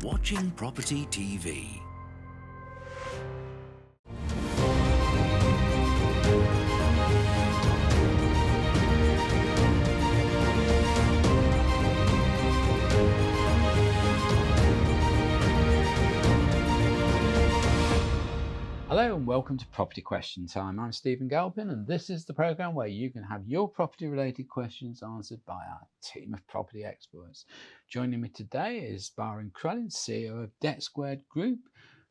watching Property TV. Hello and welcome to Property Question Time. I'm Stephen Galpin and this is the programme where you can have your property related questions answered by our team of property experts. Joining me today is Byron Crellin, CEO of Debt Squared Group,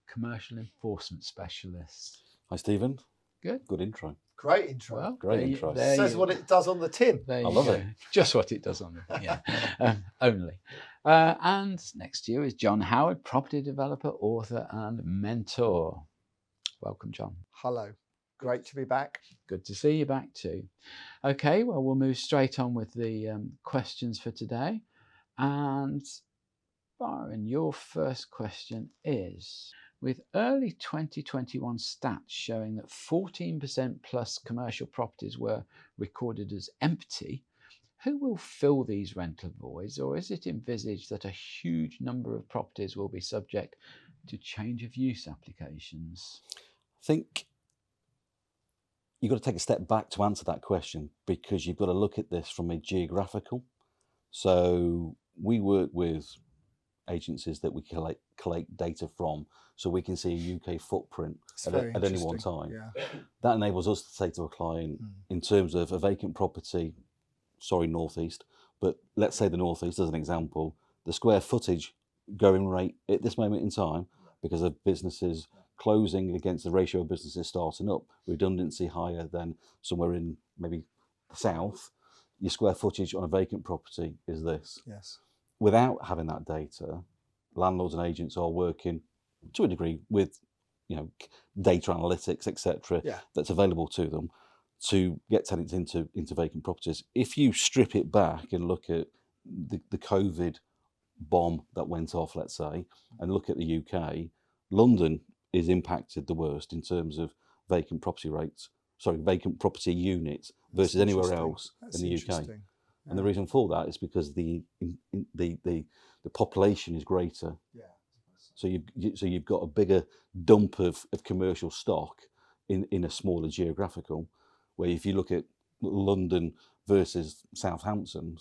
Commercial Enforcement Specialist. Hi Stephen. Good intro. Great intro. Well, Great intro. Says what it does on the tin. I love it. Just what it does on the only. And next to you is John Howard, property developer, author and mentor. Welcome, John. Hello. Great to be back. Good to see you back too. Okay, well, we'll move straight on with the questions for today. And Byron, your first question is, with early 2021 stats showing that 14% plus commercial properties were recorded as empty, who will fill these rental voids, or is it envisaged that a huge number of properties will be subject to change of use applications? I think you've got to take a step back to answer that question, because you've got to look at this from a geographical. So we work with agencies that we collect data from, so we can see a UK footprint at any one time. Yeah. That enables us to say to a client, in terms of a vacant property, northeast, but let's say the northeast as an example, the square footage going rate at this moment in time, because of businesses closing against the ratio of businesses starting up, redundancy higher than somewhere in maybe the south, your square footage on a vacant property is this. Yes. Without having that data, landlords and agents are working to a degree with, data analytics, etc., that's available to them to get tenants into vacant properties. If you strip it back and look at the COVID bomb that went off, let's say, and look at the UK, London is impacted the worst in terms of vacant property units versus anywhere else in the UK. Yeah. And the reason for that is because the population is greater. Yeah. So you've got a bigger dump of commercial stock in a smaller geographical, where if you look at London versus Southampton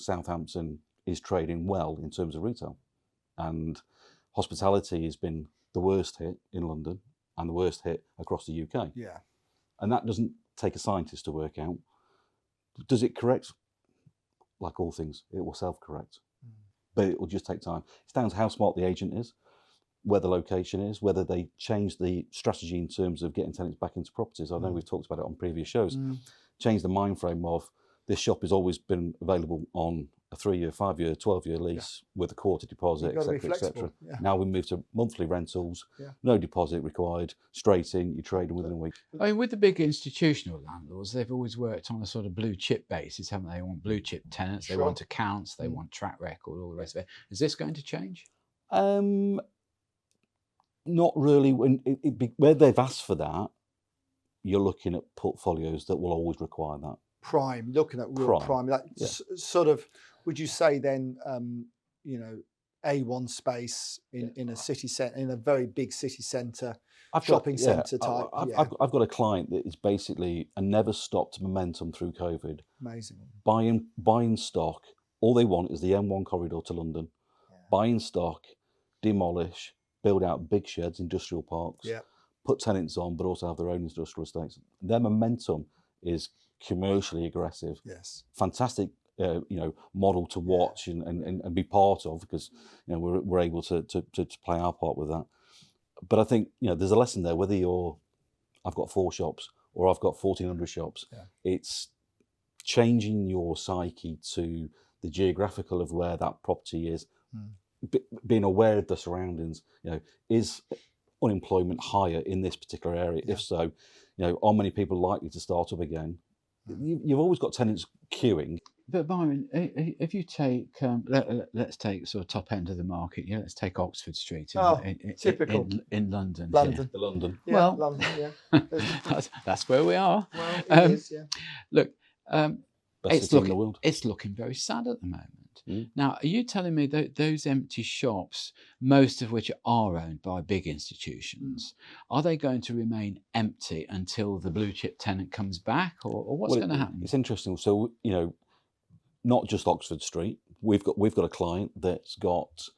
is trading well in terms of retail, and hospitality has been the worst hit in London and the worst hit across the UK. Yeah. And that doesn't take a scientist to work out. Does it correct? Like all things, it will self-correct, but it will just take time. It's down to how smart the agent is, where the location is, whether they change the strategy in terms of getting tenants back into properties. I know we've talked about it on previous shows. Change the mind frame of this shop has always been available on a 3-year, 5-year, 12-year lease with a quarter deposit, etc. Yeah. Now we move to monthly rentals, no deposit required, straight in, you trade within a week. I mean, with the big institutional landlords, they've always worked on a sort of blue chip basis, haven't they? They want blue chip tenants, they want accounts, they want track record, all the rest of it. Is this going to change? Not really. Where they've asked for that, you're looking at portfolios that will always require that. Prime, looking at real prime. Sort of, would you say then, A1 space in a city centre, in a very big city centre, shopping centre type? I've got a client that is basically a never stopped momentum through COVID. Amazing. Buying stock. All they want is the M1 corridor to London. Yeah. Buying stock, demolish, build out big sheds, industrial parks, put tenants on, but also have their own industrial estates. Their momentum is commercially aggressive. Yes. Fantastic, model to watch and be part of, because we're able to play our part with that. But I think there's a lesson there. Whether I've got 4 shops or I've got 1,400 shops, it's changing your psyche to the geographical of where that property is. Being aware of the surroundings. Is unemployment higher in this particular area? If so, are many people likely to start up again? You've always got tenants queuing. But Byron, if you take, let's take sort of top end of the market, let's take Oxford Street typical. In London. London. The London. Yeah, well, London, that's where we are. Well, it is, Look, best city in the world. It's looking very sad at the moment. owned. Now, are you telling me that those empty shops, most of which are owned by big institutions, are they going to remain empty until the blue chip tenant comes back, or what's going to happen? It's interesting. So, not just Oxford Street. We've got a client that's got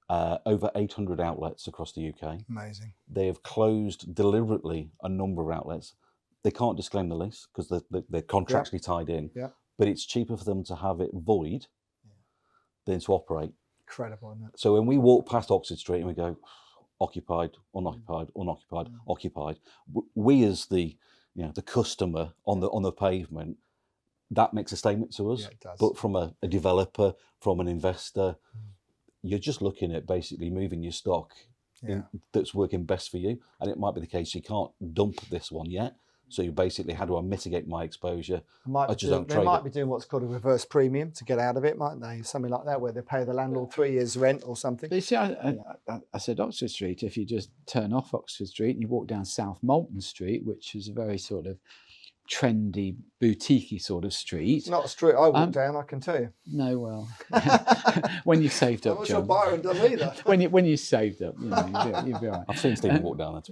over 800 outlets across the UK. Amazing. They have closed deliberately a number of outlets. They can't disclaim the lease because they're contractually tied in. Yeah. But it's cheaper for them to have it void than to operate. Incredible, isn't it? So when we walk past Oxford Street and we go, occupied, unoccupied, unoccupied, occupied, we as the customer on the pavement, that makes a statement to us. Yeah, it does. But from a developer, from an investor, you're just looking at basically moving your stock that's working best for you. And it might be the case you can't dump this one yet. So you basically, how do I mitigate my exposure? They might be doing what's called a reverse premium to get out of it, mightn't they? Something like that, where they pay the landlord 3 years rent or something. But you see, I said Oxford Street. If you just turn off Oxford Street and you walk down South Molton Street, which is a very sort of trendy, boutique-y sort of street. It's not a street I walk down, I can tell you. No, well, when you've saved up, I'm not John. sure Byron does either. when you saved up, you'll be all right. I've seen Stephen walk down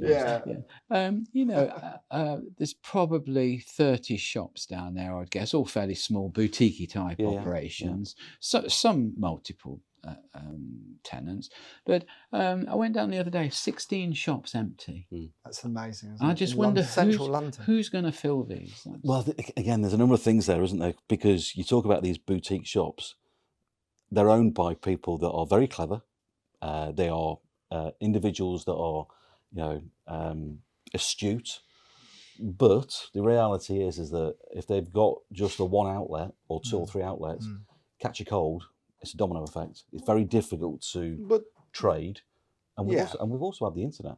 that. There's probably 30 shops down there, I'd guess, all fairly small, boutique-y type operations. So some multiple tenants, but I went down the other day, 16 shops empty. That's amazing. I just wonder who's going to fill these. Well, again, there's a number of things there, isn't there? Because you talk about these boutique shops, they're owned by people that are very clever. They are individuals that are, astute. But the reality is that if they've got just a one outlet or two or three outlets, catch a cold. It's a domino effect. It's very difficult to trade, and we've also had the internet.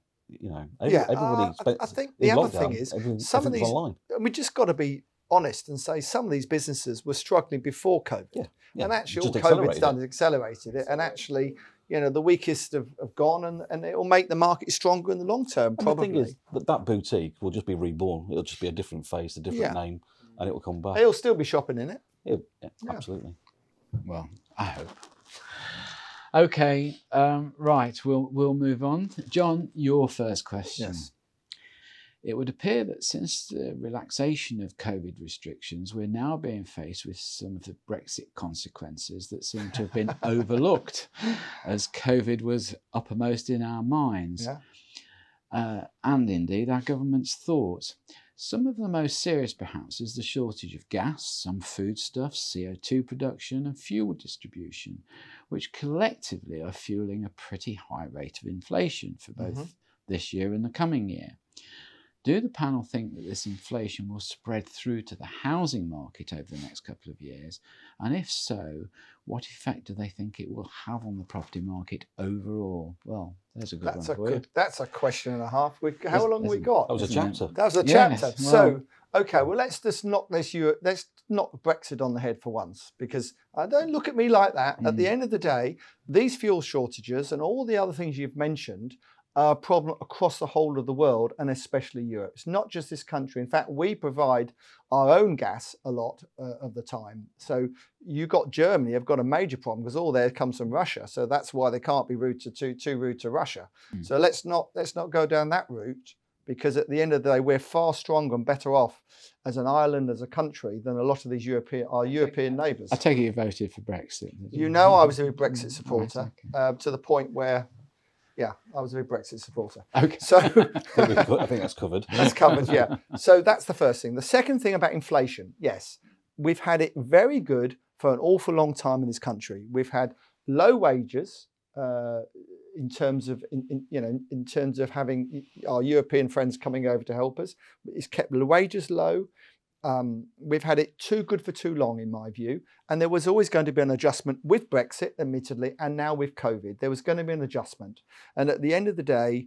Everybody. I think the other thing is some of these. Online. We just got to be honest and say some of these businesses were struggling before COVID, and actually all COVID's done is accelerated it. And actually, the weakest have gone, and it will make the market stronger in the long term. And probably. The thing is that boutique will just be reborn. It'll just be a different face, a different name, and it will come back. They'll still be shopping in it. Yeah, absolutely. Well, I hope. Okay, right. We'll move on. John, your first question. Yes. It would appear that since the relaxation of COVID restrictions, we're now being faced with some of the Brexit consequences that seem to have been overlooked, as COVID was uppermost in our minds, and indeed our government's thoughts. Some of the most serious, perhaps, is the shortage of gas, some foodstuffs, CO2 production and fuel distribution, which collectively are fueling a pretty high rate of inflation for both this year and the coming year. Do the panel think that this inflation will spread through to the housing market over the next couple of years? And if so, what effect do they think it will have on the property market overall? Well, there's a good one for you. That's a question and a half. How long have we got? That was a chapter. That was a chapter. So, okay, well, let's just knock let's knock Brexit on the head for once, because don't look at me like that. At the end of the day, these fuel shortages and all the other things you've mentioned are a problem across the whole of the world, and especially Europe. It's not just this country. In fact, we provide our own gas a lot of the time. So you got Germany have got a major problem because all there comes from Russia. So that's why they can't be routed to Russia. So let's not go down that route, because at the end of the day, we're far stronger and better off as an island, as a country, than a lot of these European neighbours. I take it you voted for Brexit. I was a Brexit supporter to the point where. Yeah, I was a big Brexit supporter. Okay. So I think that's covered. That's covered, yeah. So that's the first thing. The second thing about inflation, yes, we've had it very good for an awful long time in this country. We've had low wages in terms of having our European friends coming over to help us. It's kept the wages low. We've had it too good for too long, in my view. And there was always going to be an adjustment with Brexit, admittedly, and now with COVID. There was going to be an adjustment. And at the end of the day,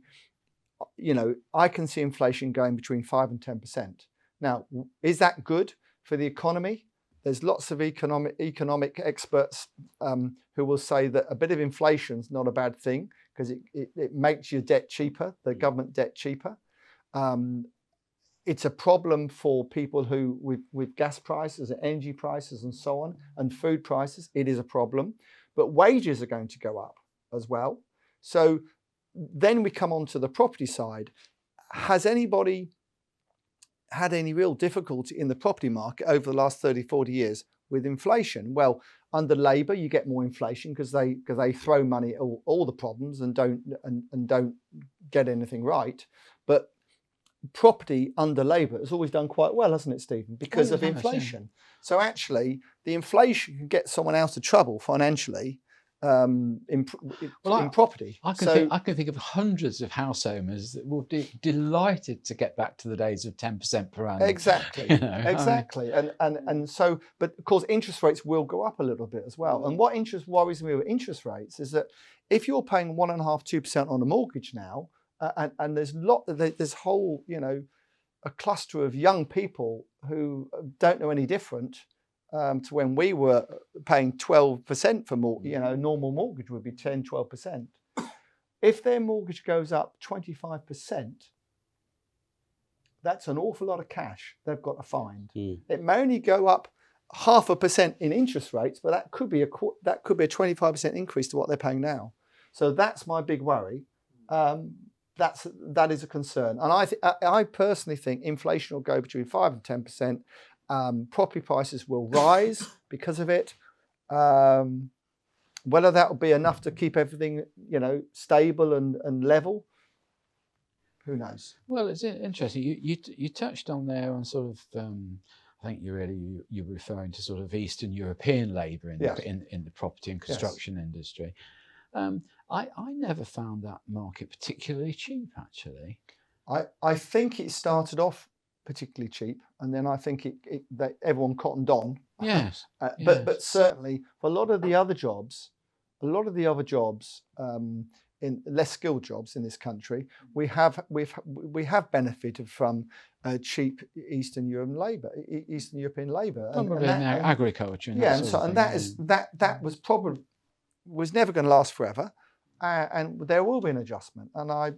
I can see inflation going between 5 and 10%. Now, is that good for the economy? There's lots of economic experts who will say that a bit of inflation is not a bad thing, because it makes your debt cheaper, the government debt cheaper. it's a problem for people who, with gas prices and energy prices and so on, and food prices, it is a problem. But wages are going to go up as well. So then we come on to the property side. Has anybody had any real difficulty in the property market over the last 30, 40 years with inflation? Well, under Labour, you get more inflation because they throw money at all the problems and don't get anything right. But property under Labour has always done quite well, hasn't it, Stephen? Because of inflation. So actually, the inflation can get someone out of trouble financially in property. I can think of hundreds of house owners that will be delighted to get back to the days of 10% per annum. Exactly, exactly. And so, but of course, interest rates will go up a little bit as well. And what worries me with interest rates is that if you're paying 1.5–2% on a mortgage now, and there's whole, a cluster of young people who don't know any different to when we were paying 12% for normal mortgage would be 10–12%. If their mortgage goes up 25%, that's an awful lot of cash they've got to find. It may only go up 0.5% in interest rates, but that could be a 25% increase to what they're paying now. So that's my big worry. That is a concern, and I personally think inflation will go between 5 and 10%. Property prices will rise because of it. Whether that will be enough to keep everything, stable and level, who knows? Well, it's interesting. You touched on there on sort of. I think you're referring to sort of Eastern European labour in the property and construction industry. I never found that market particularly cheap, actually. I think it started off particularly cheap, and then I think that everyone cottoned on. Yes. But certainly for a lot of the other jobs, in less skilled jobs in this country, we have benefited from cheap Eastern European labour. Probably in agriculture. That was never going to last forever, and there will be an adjustment. And I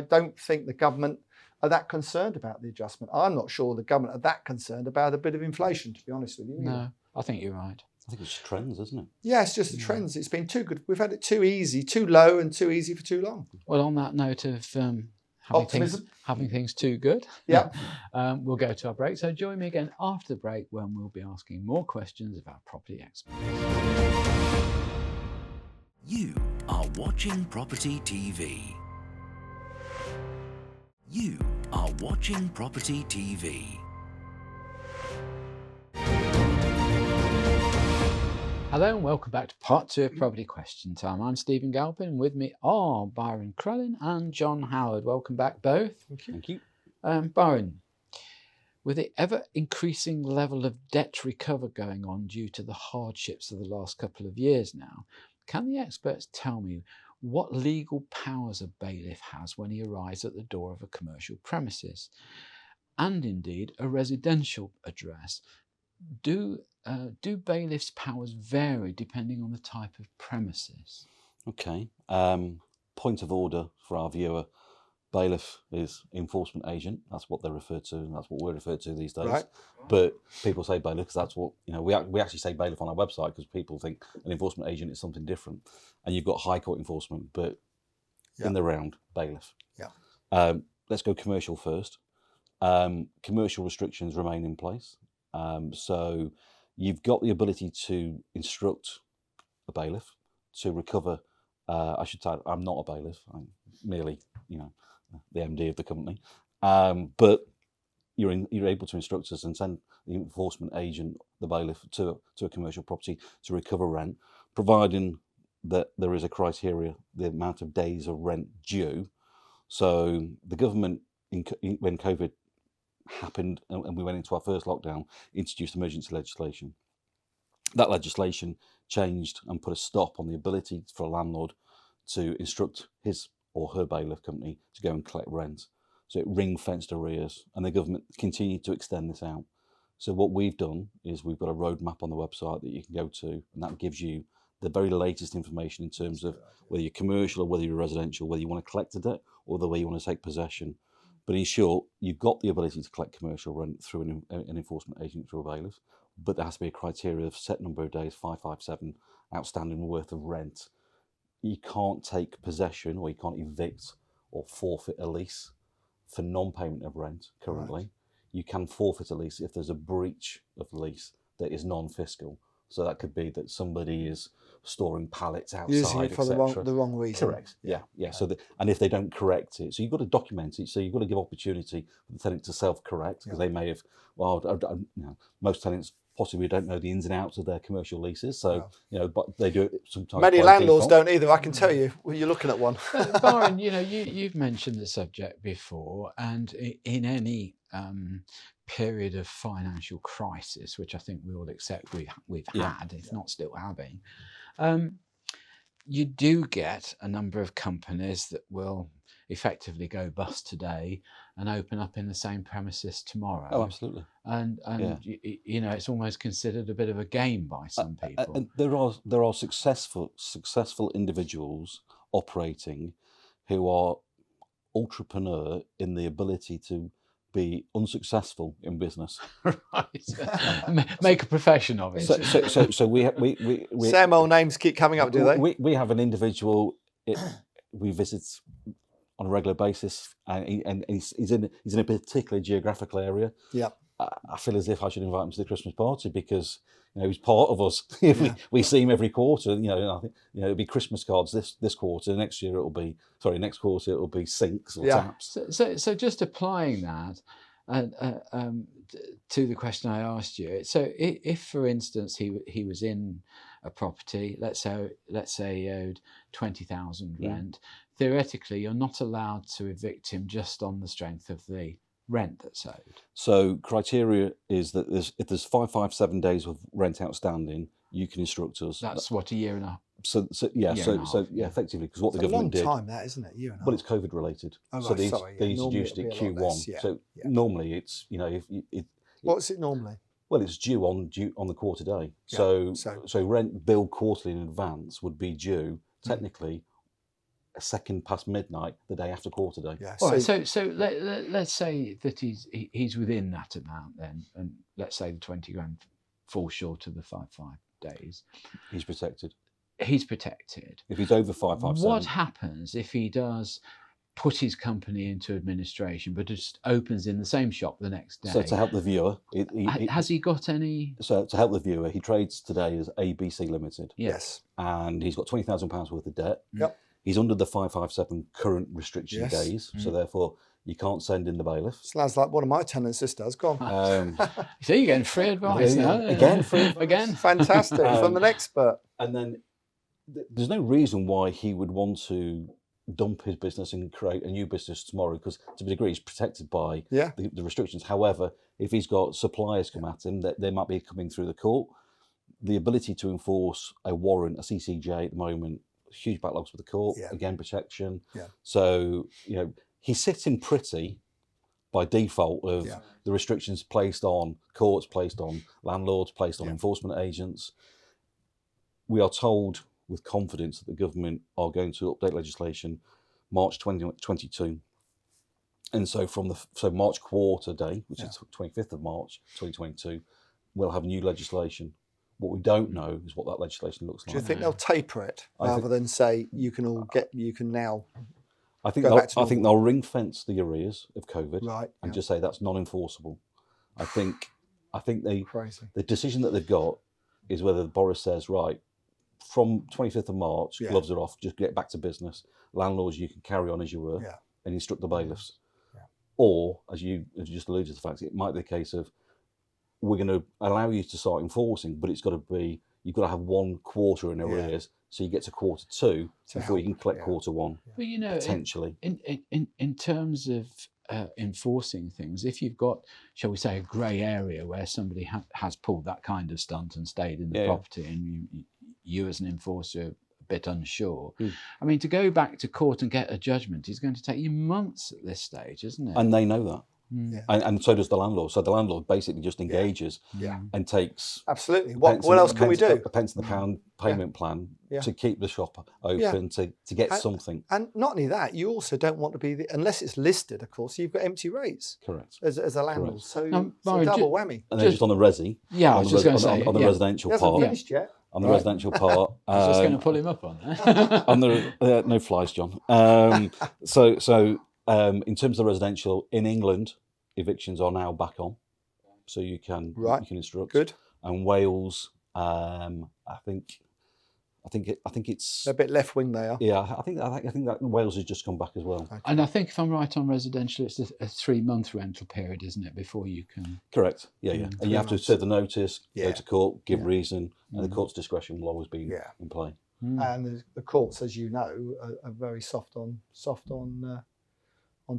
don't think the government are that concerned about the adjustment. I'm not sure the government are that concerned about a bit of inflation, to be honest with you. No, I think you're right. I think it's trends, isn't it? Yeah, it's just the trends. It's been too good. We've had it too easy, too low, and too easy for too long. Well, on that note of having things too good, we'll go to our break. So join me again after the break when we'll be asking more questions of our property experts. You are watching Property TV. You are watching Property TV. Hello and welcome back to part 2 of Property Question Time. I'm Stephen Galpin. With me are Byron Crellin and John Howard. Welcome back both. Thank you. Byron, with the ever increasing level of debt recovery going on due to the hardships of the last couple of years now, can the experts tell me what legal powers a bailiff has when he arrives at the door of a commercial premises and indeed a residential address? Do bailiffs' powers vary depending on the type of premises? Okay. Point of order for our viewer. Bailiff is enforcement agent. That's what they're referred to, and that's what we're referred to these days. Right. But people say bailiff because that's what, we actually say bailiff on our website because people think an enforcement agent is something different. And you've got high court enforcement, but in the round, bailiff. Yeah. Let's go commercial first. Commercial restrictions remain in place. So you've got the ability to instruct a bailiff to recover. I should say I'm not a bailiff. I'm merely, the MD of the company. But you're able to instruct us and send the enforcement agent, the bailiff, to a commercial property to recover rent, providing that there is a criteria, the amount of days of rent due. So the government, when COVID happened and we went into our first lockdown, introduced emergency legislation. That legislation changed and put a stop on the ability for a landlord to instruct his or her bailiff company to go and collect rent. So it ring-fenced arrears, and the government continued to extend this out. So what we've done is we've got a roadmap on the website that you can go to, and that gives you the very latest information in terms of whether you're commercial or whether you're residential, whether you want to collect a debt or the way you want to take possession. But in short, you've got the ability to collect commercial rent through an enforcement agent, through a bailiff, but there has to be a criteria of a set number of days, 557, outstanding worth of rent. You can't take possession, or you can't evict or forfeit a lease for non-payment of rent currently. Right. You can forfeit a lease if there's a breach of the lease that is non-fiscal. So that could be that somebody is storing pallets outside, using it for the wrong reason. Correct. Yeah. So and if they don't correct it, so you've got to document it. So you've got to give opportunity for the tenant to self-correct, because they may have. Well, most tenants possibly don't know the ins and outs of their commercial leases. So but they do it sometimes. Many landlords don't either. I can tell you. Well, you're looking at one. Byron, you've mentioned the subject before, and in any period of financial crisis, which I think we all accept we've had, if not still having, you do get a number of companies that will effectively go bust today and open up in the same premises tomorrow. Oh, absolutely. And it's almost considered a bit of a game by some people. And there are successful individuals operating who are entrepreneur in the ability to be unsuccessful in business. Right. Make a profession of it. So we same old names keep coming up, do they? We have an individual we visit on a regular basis, and he's in a particular geographical area. Yeah. I feel as if I should invite him to the Christmas party, because he's part of us. We see him every quarter. I think it'll be Christmas cards this quarter. Next quarter it'll be sinks or taps. So just applying that to the question I asked you. So if for instance he was in a property, let's say he owed 20,000 rent, theoretically you're not allowed to evict him just on the strength of the rent that's owed. So criteria is that if there's 557 days of rent outstanding, you can instruct us. That's what, a year and a half. So effectively, because what the government did. It's a long time, that, isn't it? A year and a half. Well, it's COVID related. Oh, so they introduced it Q1. Normally it's What's it normally? Well, it's due on the quarter day. So rent billed quarterly in advance would be due technically a second past midnight, the day after quarter day. Yeah. So let's say that he's within that amount then, and let's say the 20 grand falls short of the 5 days. He's protected. He's protected. If he's over 557. What happens if he does put his company into administration, but just opens in the same shop the next day? So to help the viewer, has he got any? So to help the viewer, he trades today as ABC Limited. Yes. And he's got £20,000 worth of debt. Yep. He's under the 557 current restriction days, so therefore you can't send in the bailiff. Sounds like one of my tenants' sisters. Go on. So you're getting free advice now. Again, free advice. Again. Fantastic, from an expert. And then there's no reason why he would want to dump his business and create a new business tomorrow, because to a degree he's protected by the restrictions. However, if he's got suppliers come at him, that they might be coming through the court, the ability to enforce a warrant, a CCJ at the moment, huge backlogs with the court, again protection. So he's sitting pretty by default of the restrictions placed on courts, placed on landlords, placed on enforcement agents. We are told with confidence that the government are going to update legislation March 2022, and so from March quarter day, which is 25th of March 2022, we'll have new legislation. What we don't know is what that legislation looks like. Do you think they'll taper it rather than say you can now? I think they'll ring fence the arrears of COVID and just say that's non-enforceable. I think the decision that they've got is whether Boris says, right, from 25th of March, gloves are off, just get back to business. Landlords, you can carry on as you were, and instruct the bailiffs. Or, as you just alluded to the fact, it might be the case of, we're going to allow you to start enforcing, but it's got to be, you've got to have 1 quarter in arrears, so you get to quarter 2 before you can collect quarter 1, potentially. In terms of enforcing things, if you've got, shall we say, a grey area where somebody has pulled that kind of stunt and stayed in the property, and you as an enforcer are a bit unsure, I mean, to go back to court and get a judgment is going to take you months at this stage, isn't it? And they know that. Mm. And so does the landlord. So the landlord basically just engages Yeah. and takes Absolutely. a What pence what in- else can we a pence- do? A pence in the pound payment plan Yeah. to keep the shop open, Yeah. to get And- something. And not only that, you also don't want to be unless it's listed. Of course, you've got empty rates Correct. as a landlord. Correct. So Now, it's a Byron, double whammy. And then just on the resi. Yeah, I on was the just going res- to on, say, on the yeah. residential It hasn't part. finished yet. On the Right. residential part. I was just going to pull him up on on that. the no flies, John. In terms of the residential in England, evictions are now back on, so you can instruct. Good. And Wales, I think it's They're a bit left wing. They are. yeah. I think that Wales has just come back as well. Okay. And I think if I'm right on residential, it's a 3-month rental period, isn't it, before you can... Correct. Yeah. And you have to serve the notice, go to court, give reason, and the court's discretion will always be in play. And the courts, as you know, are very soft on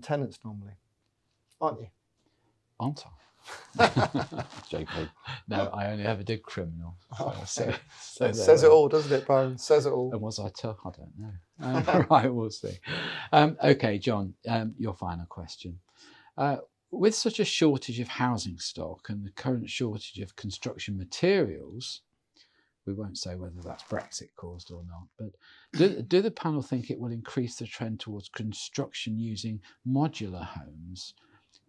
tenants normally, aren't you? Aren't I? JP. No, I only ever did criminal. So Says it all, doesn't it, Byron? Says it all. And was I tough? I don't know. Right, we'll see. Okay, John, your final question. With such a shortage of housing stock and the current shortage of construction materials, we won't say whether that's Brexit caused or not, but do the panel think it will increase the trend towards construction using modular homes,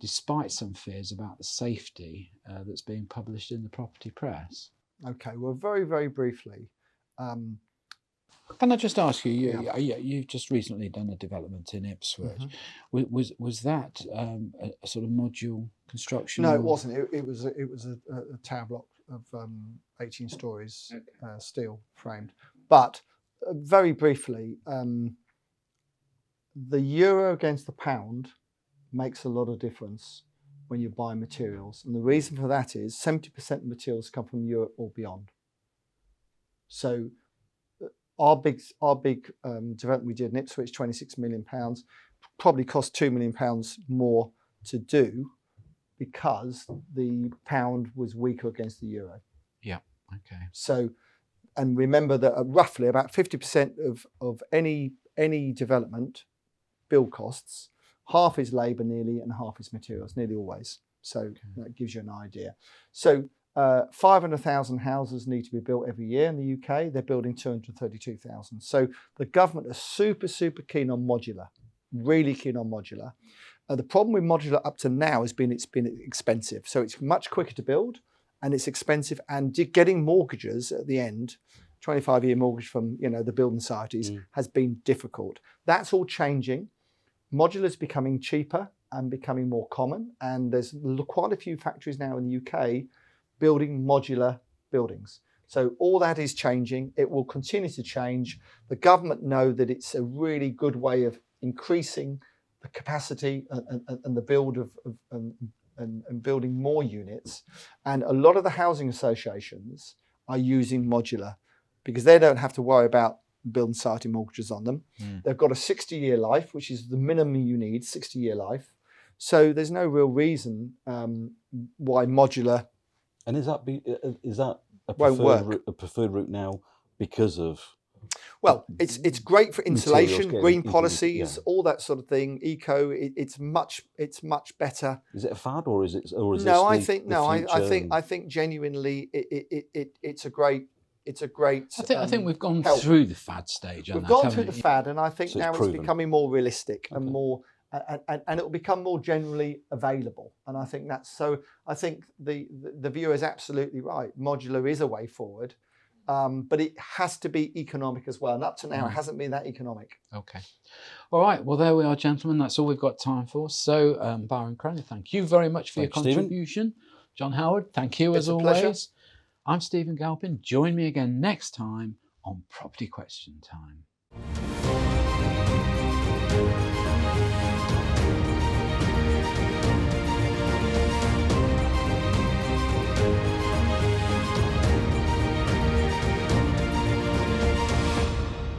despite some fears about the safety that's being published in the property press? Okay, well, very, very briefly. Can I just ask you, you've just recently done a development in Ipswich. Was that a sort of module construction? No, it wasn't. It was a tower block of 18 stories, steel framed. But very briefly, the euro against the pound makes a lot of difference when you buy materials. And the reason for that is 70% of materials come from Europe or beyond. So our big development we did in Ipswich, £26 million, probably cost £2 million more to do because the pound was weaker against the euro. Yeah, okay. So, and remember that roughly about 50% of any development build costs, half is labour nearly and half is materials, nearly always. So that gives you an idea. So 500,000 houses need to be built every year in the UK. They're building 232,000. So the government are super, super keen on modular, really keen on modular. The problem with modular up to now has been it's been expensive. So it's much quicker to build and it's expensive, and getting mortgages at the end, 25-year mortgage from the building societies has been difficult. That's all changing. Modular is becoming cheaper and becoming more common, and there's quite a few factories now in the UK building modular buildings. So all that is changing. It will continue to change. The government know that it's a really good way of increasing the capacity and the build and building more units. And a lot of the housing associations are using modular because they don't have to worry about building society mortgages on them. They've got a 60-year life, which is the minimum you need, 60-year life. So there's no real reason why modular. And is that a preferred route now because of? Well, it's great for insulation, green into, policies, all that sort of thing. Eco, it's much better. Is it a fad or is it? No, I think genuinely it's a great. I think we've gone through the fad stage. We've gone through the fad, and I think now it's becoming more realistic and more, and it will become more generally available. And I think that's so. I think the viewer is absolutely right. Modular is a way forward, but it has to be economic as well. And up to now, it hasn't been that economic. Okay. All right. Well, there we are, gentlemen. That's all we've got time for. So, Byron Crellin, thank you very much for your contribution. Stephen. John Howard, thank you as always. Pleasure. I'm Stephen Galpin. Join me again next time on Property Question Time.